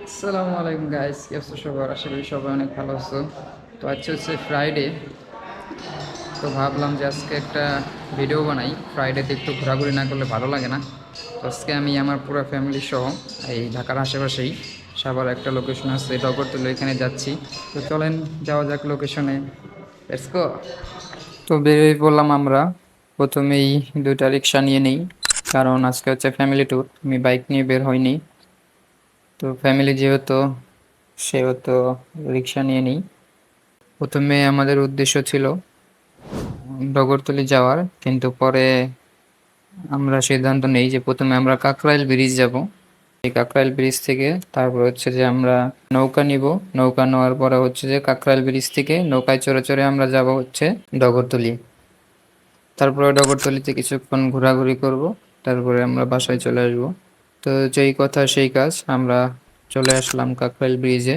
আসসালামু আলাইকুম গাইস, কি অবস্থা সবার? আশা করি সবাই অনেক ভালো আছো। তো আজকে হচ্ছে ফ্রাইডে, তো ভাবলাম যে আজকে একটা ভিডিও বানাই। ফ্রাইডেতে একটু ঘোরাঘুরি না করলে ভালো লাগে না। তো আজকে আমি আমার পুরো ফ্যামিলি সহ এই ঢাকার আশেপাশেই সাভার একটা লোকেশন আছে ডগরতুলি, এখানে যাচ্ছি। তো চলেন যাওয়া যাক লোকেশনে, লেটস গো। তো বেরিয়ে পড়লাম আমরা। প্রথমেই দুইটা রিক্সা নিয়ে নিই, কারণ আজকে হচ্ছে ফ্যামিলি ট্যুর, আমি বাইক নিয়ে বের হইনি। তো ফ্যামিলি যেহেতু, সেহেতু রিক্সা নিয়ে নিই। প্রথমে আমাদের উদ্দেশ্য ছিল ডগরতলি যাওয়ার, কিন্তু পরে আমরা সিদ্ধান্ত নেই যে প্রথমে আমরা কাকরাইল ব্রিজ যাব। এই কাকরাইল ব্রিজ থেকে তারপর হচ্ছে যে আমরা নৌকা নিব। নৌকা নেওয়ার পরে হচ্ছে যে কাকরাইল ব্রিজ থেকে নৌকায় চড়ে চড়ে আমরা যাব হচ্ছে ডগরতলি। তারপরে ডগরতলিতে কিছুক্ষণ ঘোরাঘুরি করব, তারপরে আমরা বাসায় চলে আসব। তো যেই কথা সেই কাজ, আমরা চলে আসলাম কাকরাইল ব্রিজে।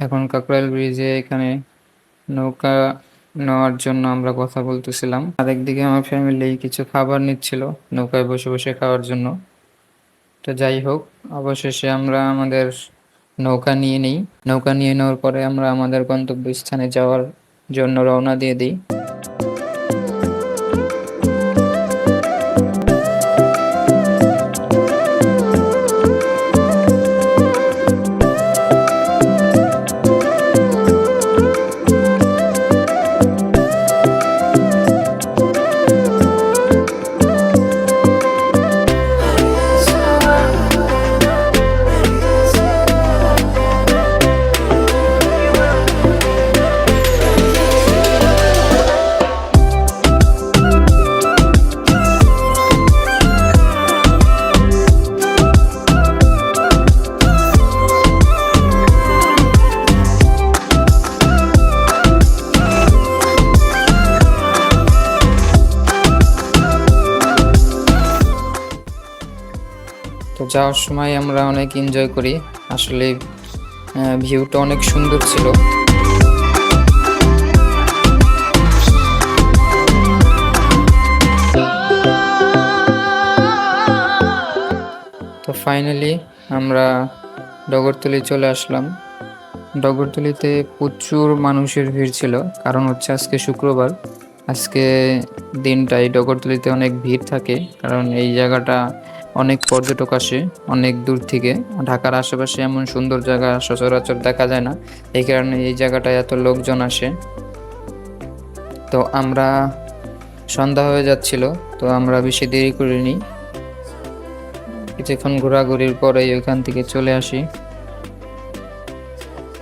এখন কাকরাইল ব্রিজে এখানে নৌকা নেওয়ার জন্য আমরা কথা বলতেছিলাম, আরেকদিকে আমার ফ্যামিলি কিছু খাবার নিচ্ছিল নৌকায় বসে বসে খাওয়ার জন্য। তো যাই হোক, অবশেষে আমরা আমাদের নৌকা নিয়ে নিই। নৌকা নিয়ে নেওয়ার পরে আমরা আমাদের গন্তব্যস্থানে যাওয়ার জন্য রওনা দিয়ে দিই। তো যাওয়ার সময় আমরা অনেক এনজয় করি, আসলে ভিউটা অনেক সুন্দর ছিল। তো ফাইনালি আমরা ডগরতলি চলে আসলাম। ডগরতলিতে প্রচুর মানুষের ভিড় ছিল, কারণ হচ্ছে আজকে শুক্রবার। আজকে দিনটাই ডগরতলিতে অনেক ভিড় থাকে, কারণ এই জায়গাটা অনেক পর্যটক আসে অনেক দূর থেকে। ঢাকার আশেপাশে এমন সুন্দর জায়গা সচরাচর দেখা যায় না, এই কারণে এই জায়গাটায় এত লোকজন আসে। তো আমরা, সন্ধ্যা হয়ে যাচ্ছিল, তো আমরা বেশি দেরি করিনি, কিছুক্ষণ ঘোরাঘুরির পরেই ওইখান থেকে চলে আসি।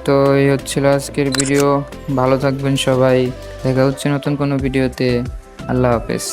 তো এই হচ্ছিল আজকের ভিডিও। ভালো থাকবেন সবাই, দেখা হচ্ছে নতুন কোনো ভিডিওতে। আল্লাহ হাফেজ।